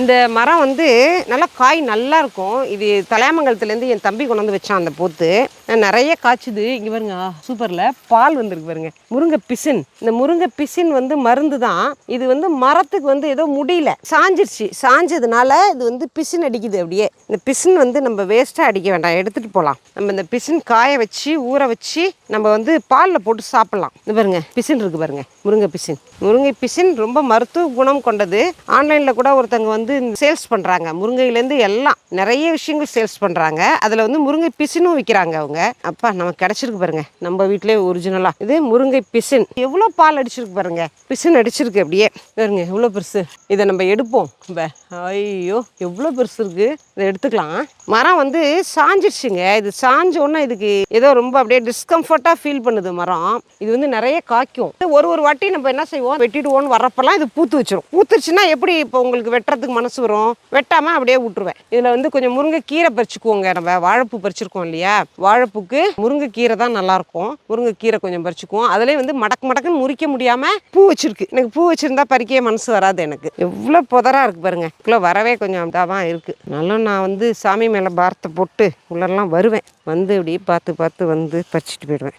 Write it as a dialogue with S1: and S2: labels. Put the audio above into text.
S1: இந்த மரம் வந்து நல்லா காய் நல்லா இருக்கும். இது தலையாமங்கலத்துலேருந்து என் தம்பி கொண்டு வந்து வச்சான் அந்த போத்து. நிறைய காய்ச்சுது. இங்கே பாருங்க, சூப்பரில் பால் வந்துருக்கு பாருங்க. முருங்கை பிசின். இந்த முருங்கை பிசின் வந்து மருந்து தான். இது வந்து மரத்துக்கு வந்து ஏதோ முடியல, சாஞ்சிருச்சு. சாஞ்சதுனால இது வந்து பிசின் அடிக்குது. அப்படியே இந்த பிசின் வந்து நம்ம வேஸ்ட்டாக அடிக்க வேண்டாம், எடுத்துகிட்டு போகலாம். நம்ம இந்த பிசின் காய வச்சு ஊற வச்சு நம்ம வந்து பாலில் போட்டு சாப்பிட்லாம். இது பாருங்க, பிசின் இருக்குது பாருங்க, முருங்கை பிசின். முருங்கை பிசின் ரொம்ப மருத்துவ குணம் கொண்டது. ஆன்லைனில் கூட ஒருத்தங்க வந்து சேல்ஸ் பண்ணுறாங்க. முருங்கையிலேருந்து எல்லாம் நிறைய விஷயங்கள் சேல்ஸ் பண்ணுறாங்க. அதில் வந்து முருங்கை பிசினும் விற்கிறாங்க அவங்க. அப்பா நமக்கு கிடச்சிருக்கு பாருங்க, நம்ம வீட்டிலே ஒரிஜினலாக. இது முருங்கை பிசின். எவ்வளோ பால் அடிச்சிருக்கு பாருங்க, பிசின் அடிச்சிருக்கு அப்படியே பாருங்க, எவ்வளோ பெருசு. இதை நம்ம எடுப்போம். ஐயோ எவ்வளோ பெருசு இருக்குது, இதை எடுத்துக்கலாம். மரம் வந்து சாஞ்சிருச்சுங்க. இது சாஞ்ச உடனே இதுக்கு ஏதோ ரொம்ப அப்படியே டிஸ்கம்ஃபர்ட்டாக ஃபீல் பண்ணுது மரம். இது வந்து நிறைய காய்க்கும். ஒரு வாட்டி நம்ம என்ன செய்வோம், வெட்டிடுவோன்னு வரப்பெல்லாம் இது பூத்து வச்சிரும். பூத்துருச்சுன்னா எப்படி இப்போ உங்களுக்கு வெட்டுறதுக்கு மனசு வரும்? வெட்டாமல் அப்படியே விட்டுருவேன். இதில் வந்து கொஞ்சம் முருங்கை கீரை பறிச்சுக்குவோங்க. நம்ம வாழைப்பூ பறிச்சிருக்கோம் இல்லையா, வாழைப்பூக்கு முருங்கை கீரை தான் நல்லாயிருக்கும். முருங்கை கீரை கொஞ்சம் பறிச்சுக்குவோம். அதிலே வந்து மடக்குன்னு முறிக்க முடியாமல் பூ வச்சிருக்கு. எனக்கு பூ வச்சிருந்தா பறிக்க மனசு வராது எனக்கு. எவ்வளோ புதராக இருக்குது பாருங்க. இவ்வளோ வரவே கொஞ்சம் இதாக தான் இருக்குது. நல்லா நான் வந்து சாமி மேலே பாரத்தை போட்டு உள்ளெல்லாம் வருவேன். வந்து இப்படி பார்த்து வந்து பறிச்சுட்டு போயிடுவேன்.